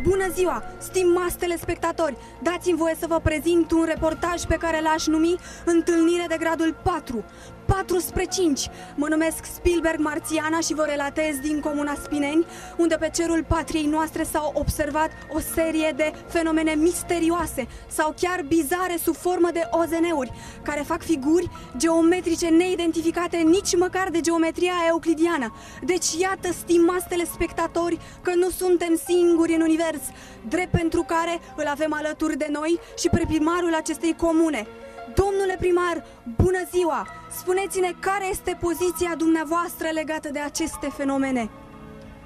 Bună ziua, stimați telespectatori! Dați-mi voie să vă prezint un reportaj pe care l-aș numi Întâlnire de gradul 4. 4/5. Mă numesc Spielberg Marțiana și vă relatez din comuna Spineni, unde pe cerul patriei noastre s-au observat o serie de fenomene misterioase sau chiar bizare sub formă de OZN-uri, care fac figuri geometrice neidentificate nici măcar de geometria euclidiană. Deci iată, stimați telespectatori, că nu suntem singuri în univers, drept pentru care îl avem alături de noi și pe primarul acestei comune. Domnule primar, bună ziua! Spuneți-ne care este poziția dumneavoastră legată de aceste fenomene.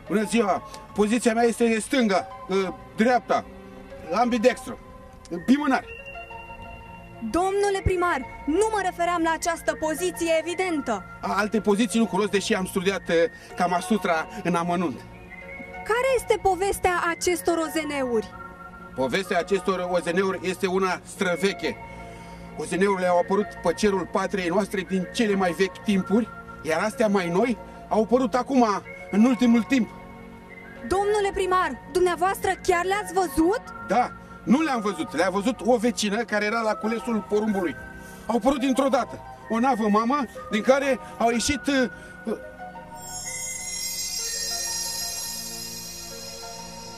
Bună ziua! Poziția mea este stânga, dreapta, ambidextră, bimânar. Domnule primar, nu mă refeream la această poziție evidentă. Alte poziții nu cunosc, deși am studiat Kama Sutra în amănunt. Care este povestea acestor OZN-uri? Povestea acestor OZN-uri este una străveche. OZN-urile au apărut pe cerul patriei noastre din cele mai vechi timpuri, iar astea mai noi au apărut acum, în ultimul timp. Domnule primar, dumneavoastră chiar le-ați văzut? Da, nu le-am văzut, le-a văzut o vecină care era la culesul porumbului. Au apărut dintr-o dată, o navă mamă din care au ieșit...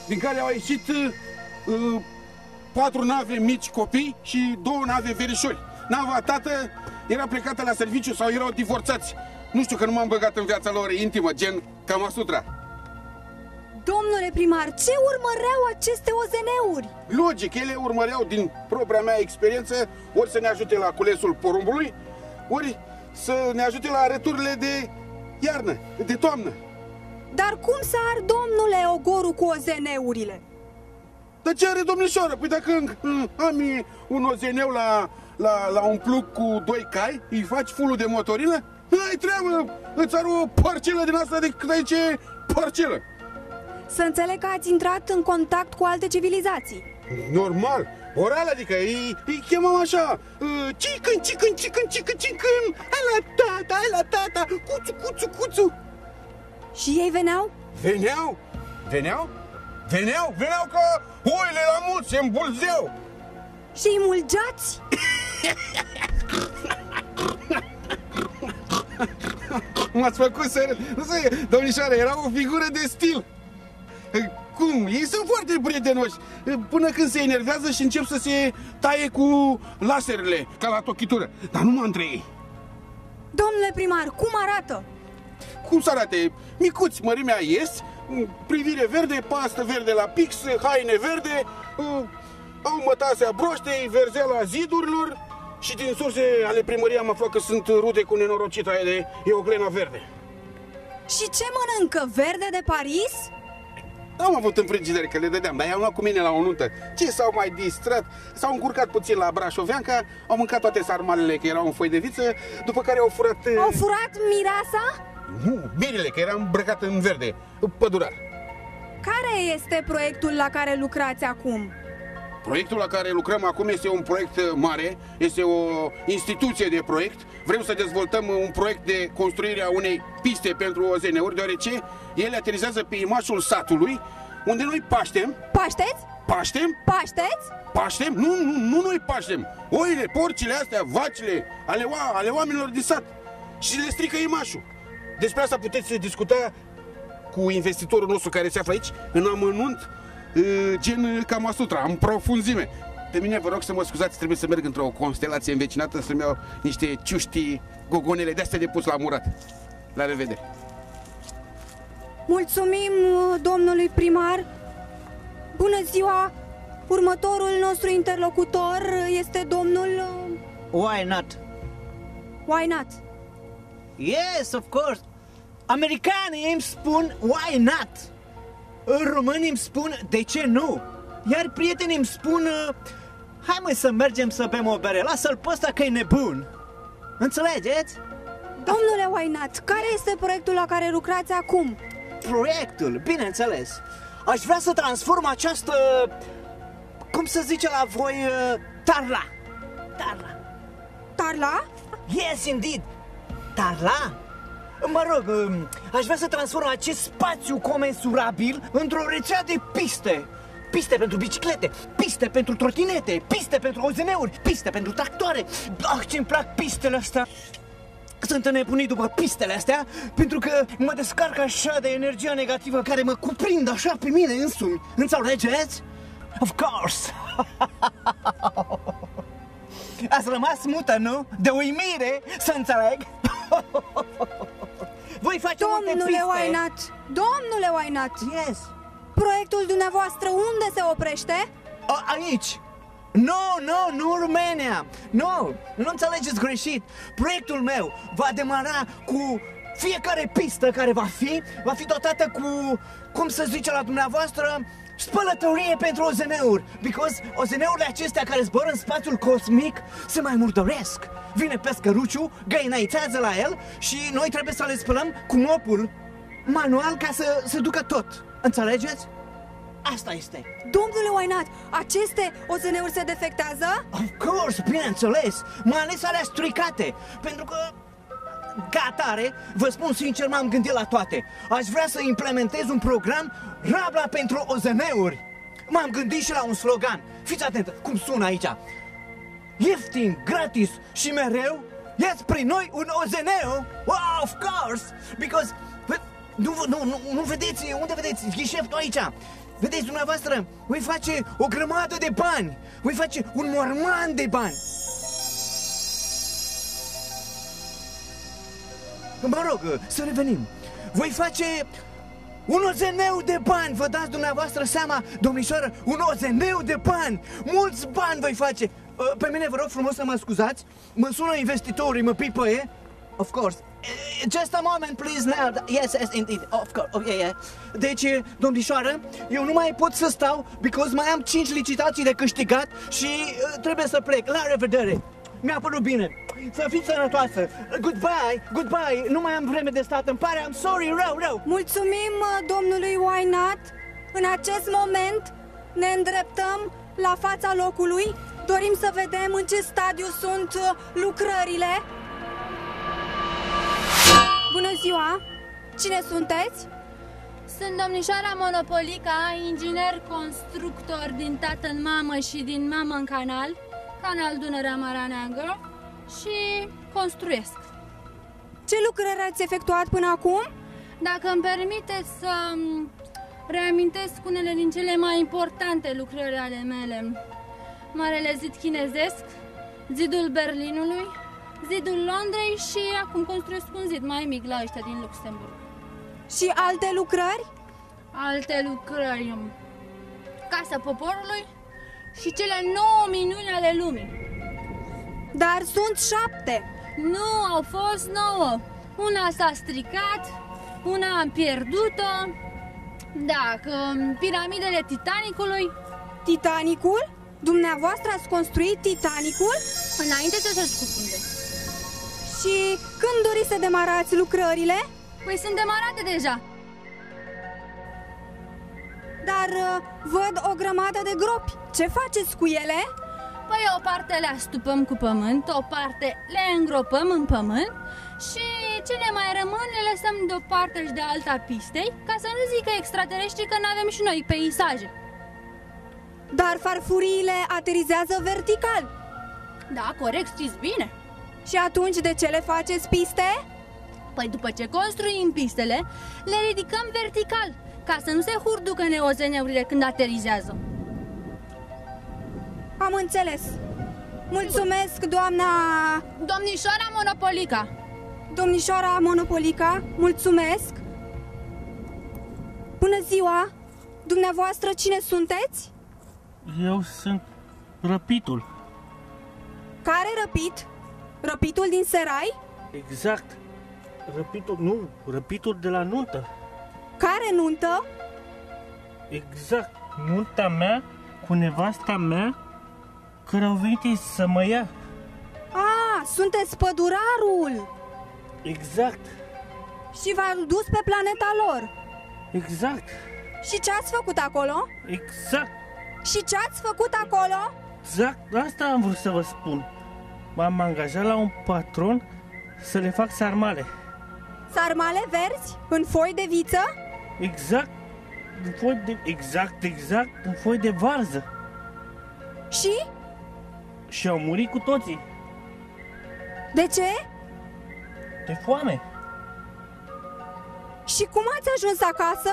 din care au ieșit 4 nave mici copii și 2 nave verișori. Nava tată era plecată la serviciu sau erau divorțați. Nu știu, că nu m-am băgat în viața lor intimă, gen Kama Sutra. Domnule primar, ce urmăreau aceste OZN-uri? Logic, ele urmăreau din propria mea experiență ori să ne ajute la culesul porumbului, ori să ne ajute la arăturile de iarnă, de toamnă. Dar cum să ar, domnule, ogorul cu OZN-urile? Dar ce are, domnișoară? Păi dacă am un OZN la un plug cu 2 cai, îi faci fulul de motorină, n-ai treabă, îți are o parcelă din asta de cât aici e parcelă. Să înțeleg că ați intrat în contact cu alte civilizații. Normal, oral, adică îi chemam așa, cicân, hai la tata, cuțu. Și ei veneau? Veneau ca oile la mulți, se îmbulzeau. Și îi mulgeați? M-ați făcut să râd. Nu știu, domnișoară, era o figură de stil. Cum? Ei sunt foarte prietenoși, până când se enervează și încep să se taie cu laserele, ca la tochitură. Dar numai între ei. Domnule primar, cum arată? Cum să arate? Micuți, mărimea ies, privire verde, pastă verde la pix, haine verde, au mătasea broaștei, verzeala zidurilor și din surse ale primăriei am aflat că sunt rude cu nenorocita aia de Euglena verde. Și ce mănâncă? Verde de Paris? Am avut în frigidere că le dădeam, dar i-am luat cu mine la o nuntă. Ce s-au mai distrat, s-au încurcat puțin la Brașoveanca, au mâncat toate sarmalele, că erau în foi de viță, după care au furat... Au furat mireasa? Nu, birile, că era îmbrăcat în verde, pădurar. Care este proiectul la care lucrați acum? Proiectul la care lucrăm acum este un proiect mare, este o instituție de proiect. Vrem să dezvoltăm un proiect de construire a unei piste pentru OZN-uri, deoarece ele aterizează pe imașul satului, unde noi paștem. Pașteți? Paștem? Pașteți? Paștem? Nu noi paștem. Oile, porcile astea, vacile, ale oamenilor din sat. Și le strică imașul. Despre asta puteți discuta cu investitorul nostru care se află aici, în amănunt, gen Kama Sutra, în profunzime. Pe mine vă rog să mă scuzați, trebuie să merg într-o constelație învecinată să-mi iau niște ciuști gogonele de-astea de pus la murat. La revedere! Mulțumim, domnului primar! Bună ziua! Următorul nostru interlocutor este domnul... Why not? Why not? Yes, of course. Americanii îmi spun why not. Românii îmi spun de ce nu. Iar prietenii îmi spun hai măi să mergem să bem o bere, lasă-l pe ăsta că e nebun. Înțelegeți? Domnule why not, care este proiectul la care lucrați acum? Proiectul, bineînțeles. Aș vrea să transform această, cum să zice la voi, tarla. Tarla? Yes, indeed. Tarla? Mă rog, aș vrea să transform acest spațiu comensurabil într-o rețea de piste. piste pentru biciclete, piste pentru trotinete, piste pentru OZN-uri, piste pentru tractoare. Ah, ce-mi plac pistele astea! Sunt înnebunit după pistele astea, pentru că mă descarc așa de energia negativă care mă cuprind așa pe mine însumi. Înțelegeți? Of course! Ați rămas mută, nu? De uimire, să înțeleg! Voi face multe piste. Domnule Wynat! Yes! Proiectul dumneavoastră unde se oprește? Aici! Nu, România! Nu înțelegeți greșit! Proiectul meu va demara cu fiecare pistă care va fi dotată cu, cum să zice la dumneavoastră, spălătorie pentru OZN-uri. Because OZN-urile acestea care zboară în spațiul cosmic se mai murdăresc. Vine pescăruciu, găinăițează la el și noi trebuie să le spălăm cu mopul manual ca să se ducă tot. Înțelegeți? Asta este. Domnule Wynat, aceste OZN-uri se defectează? Of course, bineînțeles, mai ales alea stricate. Pentru că, ca atare, vă spun sincer, m-am gândit la toate. Aș vrea să implementez un program Rabla pentru OZN-uri. M-am gândit și la un slogan. Fiți atent cum sună aici. Ieftin, gratis și mereu, ia-ți prin noi un OZN. Wow, of course, because... Nu vedeți, unde vedeți ghișeftul aici? Vedeți dumneavoastră, voi face o grămadă de bani. Voi face un morman de bani. Mă rog, să revenim. Voi face un OZN de bani. Vă dați dumneavoastră seama, domnișoară, un OZN de bani. Mulți bani voi face. Pe mine vă rog frumos să mă scuzați. Mă sună investitorii, mă pipăie. Of course. Just a moment, please, now. Yes, indeed. Of course. Oh, yeah. Deci, domnișoară, eu nu mai pot să stau, because mai am 5 licitații de câștigat și trebuie să plec. La revedere. Mi-a părut bine. Să fiți sănătoasă. Goodbye. Nu mai am vreme de stat. Îmi pare, I'm sorry, rău. Mulțumim domnului Wynat. În acest moment ne îndreptăm la fața locului. Dorim să vedem în ce stadiu sunt lucrările. Bună ziua! Cine sunteți? Sunt domnișoara Monopolica, inginer constructor din tată în mamă și din mamă în canal Dunărea-Marea Neagră și construiesc. Ce lucrări ați efectuat până acum? Dacă îmi permiteți să reamintesc unele din cele mai importante lucrări ale mele. Marele zid chinezesc, zidul Berlinului, zidul Londrei și acum construiesc un zid mai mic la ăștia din Luxemburg. Și alte lucrări? Alte lucrări. Casa Poporului și cele 9 minuni ale lumii. Dar sunt 7. Nu, au fost 9. Una s-a stricat, una am pierdut-o. Da, piramidele Titanicului. Titanicul? Dumneavoastră ați construit Titanicul? Înainte să se scufunde. Și când doriți să demarați lucrările? Păi sunt demarate deja. Dar văd o grămadă de gropi. Ce faceți cu ele? Păi o parte le astupăm cu pământ, o parte le îngropăm în pământ și ce ne mai rămân le lăsăm de o parte și de alta pistei, ca să nu zică extraterestri că n-avem și noi peisaje. Dar farfuriile aterizează vertical. Da, corect, știți bine. Și atunci de ce le faceți piste? Păi după ce construim pistele, le ridicăm vertical, ca să nu se hurducă OZN-urile când aterizează. Am înțeles. Mulțumesc, doamna... Domnișoara Monopolica. Domnișoara Monopolica, mulțumesc. Bună ziua! Dumneavoastră cine sunteți? Eu sunt răpitul. Care răpit? Răpitul din Serai? Exact. Răpitul de la nuntă. Care nuntă? Exact. Nunta mea cu nevasta mea, care au venit ei să mă ia. Sunteți pădurarul! Exact. Și v-a dus pe planeta lor. Exact. Și ce ați făcut acolo? Exact. Și ce ați făcut acolo? Exact, asta am vrut să vă spun. M-am angajat la un patron să le fac sarmale. Sarmale verzi? În foi de viță? Exact. în foi de... Exact, în foi de varză. Și? Și au murit cu toții. De ce? De foame. Și cum ați ajuns acasă?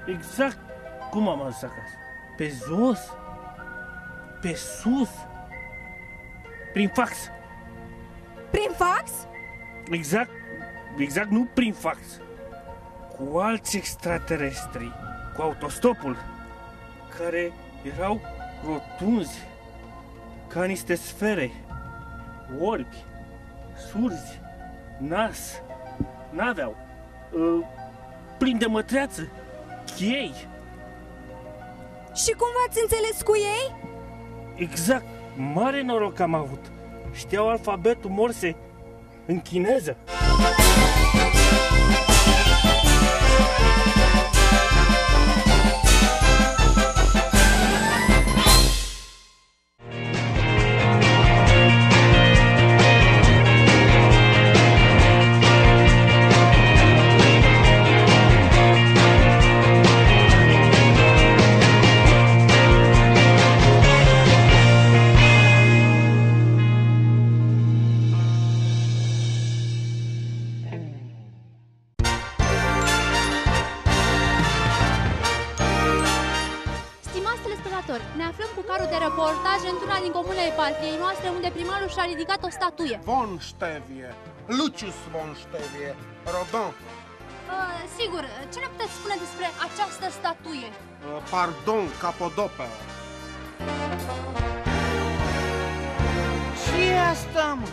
Exact cum am ajuns acasă. Pe jos. Pe sus. Prin fax. Prin fax? Exact nu prin fax. Cu alți extraterestri. Cu autostopul. Care erau rotunzi. Ca niște sfere. Orbi. Surzi. Nas. N-aveau. Plin de mătreață. Chei. Și cum v-ați înțeles cu ei? Exact. Mare noroc am avut. Știau alfabetul Morse în chineză. Ne aflăm cu carul de reportaj într-una din comunele parției noastre, unde primarul și-a ridicat o statuie. Von Stevie, Lucius von Stevie, Rodin. Sigur, ce ne puteți spune despre această statuie? Pardon, Capodopera. Ce e asta, mă?